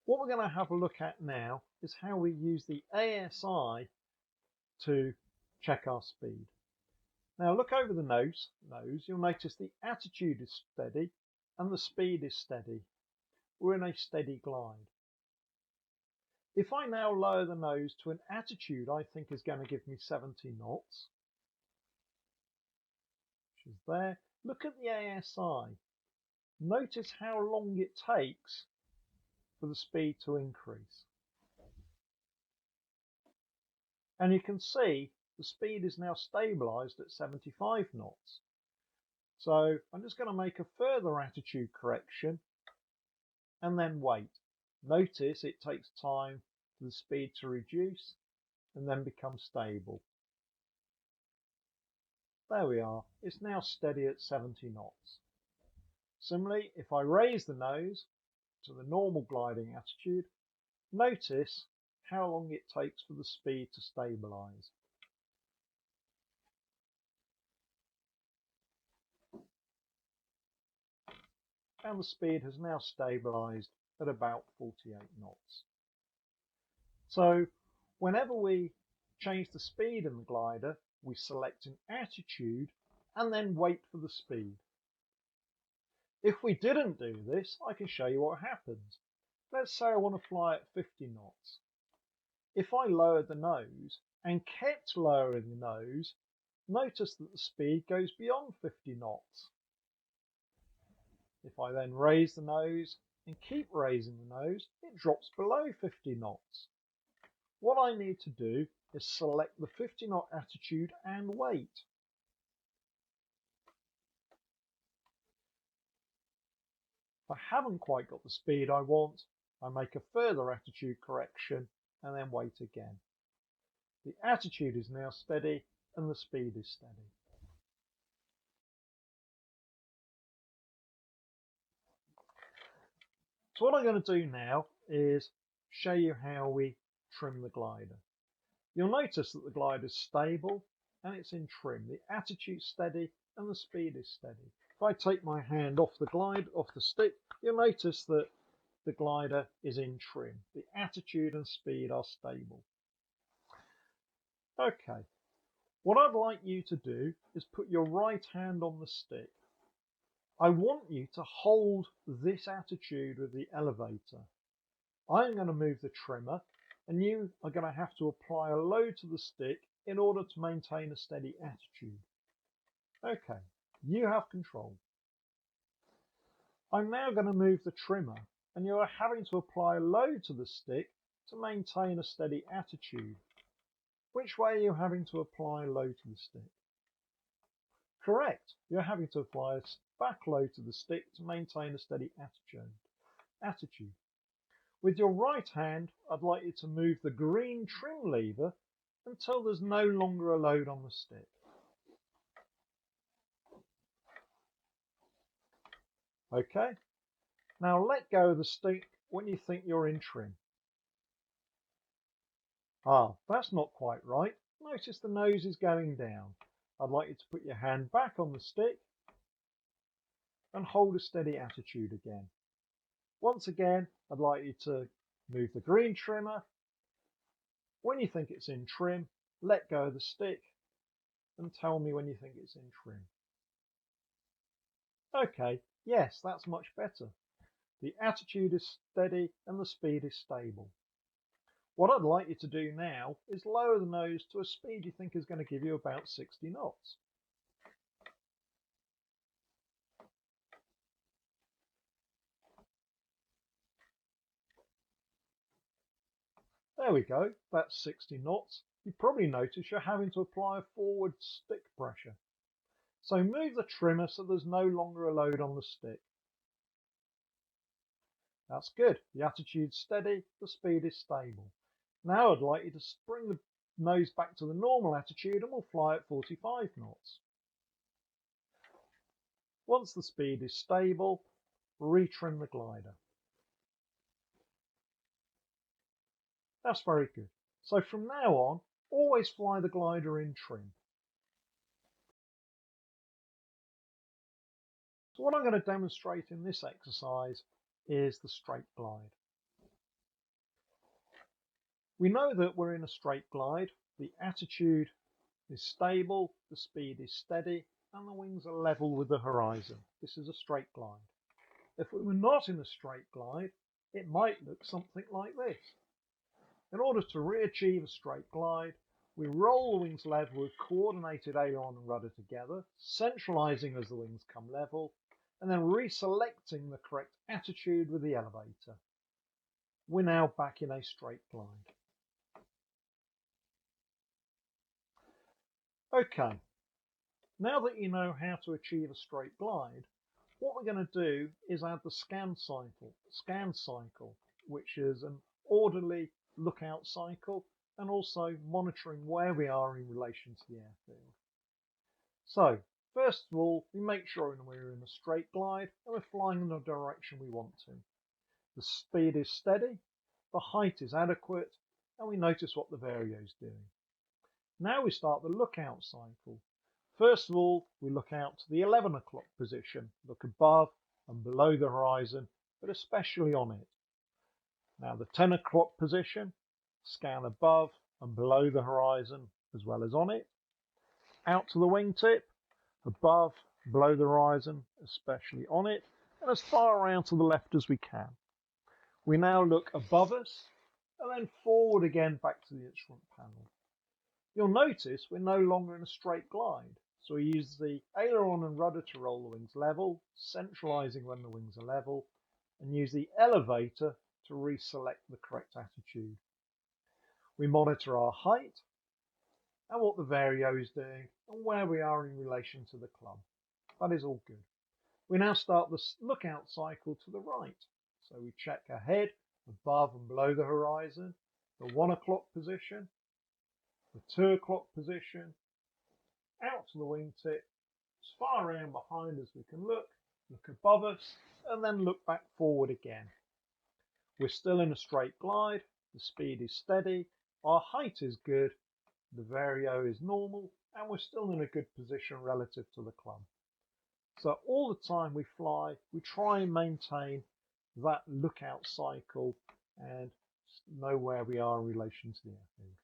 What we're going to have a look at now is how we use the ASI to check our speed. Now look over the nose, you'll notice the attitude is steady and the speed is steady. We're in a steady glide. If I now lower the nose to an attitude I think is going to give me 70 knots, which is there, look at the ASI. Notice how long it takes for the speed to increase. And you can see the speed is now stabilized at 75 knots. So I'm just going to make a further attitude correction and then wait. Notice it takes time for the speed to reduce and then become stable. There we are. It's now steady at 70 knots. Similarly, if I raise the nose to the normal gliding attitude, notice how long it takes for the speed to stabilize. And the speed has now stabilized at about 48 knots. So whenever we change the speed in the glider, we select an attitude and then wait for the speed. If we didn't do this, I can show you what happens. Let's say I want to fly at 50 knots. If I lowered the nose and kept lowering the nose, notice that the speed goes beyond 50 knots. If I then raise the nose and keep raising the nose, it drops below 50 knots. What I need to do is select the 50 knot attitude and wait. If I haven't quite got the speed I want, I make a further attitude correction and then wait again. The attitude is now steady and the speed is steady. So what I'm going to do now is show you how we trim the glider. You'll notice that the glider is stable and it's in trim. The attitude's steady and the speed is steady. If I take my hand off the stick, you'll notice that the glider is in trim. The attitude and speed are stable. Okay, what I'd like you to do is put your right hand on the stick. I want you to hold this attitude with the elevator. I'm going to move the trimmer and you are going to have to apply a load to the stick in order to maintain a steady attitude. Okay, you have control. I'm now going to move the trimmer and you are having to apply a load to the stick to maintain a steady attitude. Which way are you having to apply a load to the stick? Correct, you're having to apply a back load to the stick to maintain a steady attitude. With your right hand, I'd like you to move the green trim lever until there's no longer a load on the stick. Okay, now let go of the stick when you think you're in trim. That's not quite right. Notice the nose is going down. I'd like you to put your hand back on the stick and hold a steady attitude again. Once again, I'd like you to move the green trimmer. When you think it's in trim, let go of the stick and tell me when you think it's in trim. Okay, yes, that's much better. The attitude is steady and the speed is stable. What I'd like you to do now is lower the nose to a speed you think is going to give you about 60 knots. There we go, that's 60 knots. You probably notice you're having to apply a forward stick pressure. So move the trimmer so there's no longer a load on the stick. That's good, the attitude's steady, the speed is stable. Now I'd like you to bring the nose back to the normal attitude and we'll fly at 45 knots. Once the speed is stable, retrim the glider. That's very good. So from now on, always fly the glider in trim. So what I'm going to demonstrate in this exercise is the straight glide. We know that we're in a straight glide, the attitude is stable, the speed is steady, and the wings are level with the horizon. This is a straight glide. If we were not in a straight glide, it might look something like this. In order to re-achieve a straight glide, we roll the wings level with coordinated aileron and rudder together, centralizing as the wings come level, and then reselecting the correct attitude with the elevator. We're now back in a straight glide. Okay, now that you know how to achieve a straight glide, what we're going to do is add the scan cycle, which is an orderly lookout cycle and also monitoring where we are in relation to the airfield. So, first of all, we make sure we're in a straight glide and we're flying in the direction we want to. The speed is steady, the height is adequate, and we notice what the vario is doing. Now we start the lookout cycle. First of all, we look out to the 11 o'clock position, look above and below the horizon, but especially on it. Now the 10 o'clock position, scan above and below the horizon as well as on it. Out to the wingtip, above, below the horizon, especially on it, and as far around to the left as we can. We now look above us and then forward again back to the instrument panel. You'll notice we're no longer in a straight glide, so we use the aileron and rudder to roll the wings level, centralizing when the wings are level, and use the elevator to reselect the correct attitude. We monitor our height and what the vario is doing and where we are in relation to the club. That is all good. We now start the lookout cycle to the right. So we check ahead, above and below the horizon, the 1 o'clock position, the 2 o'clock position, out to the wingtip, as far around behind as we can look above us, and then look back forward again. We're still in a straight glide, the speed is steady, our height is good, the vario is normal, and we're still in a good position relative to the club. So all the time we fly, we try and maintain that lookout cycle and know where we are in relation to the airfield.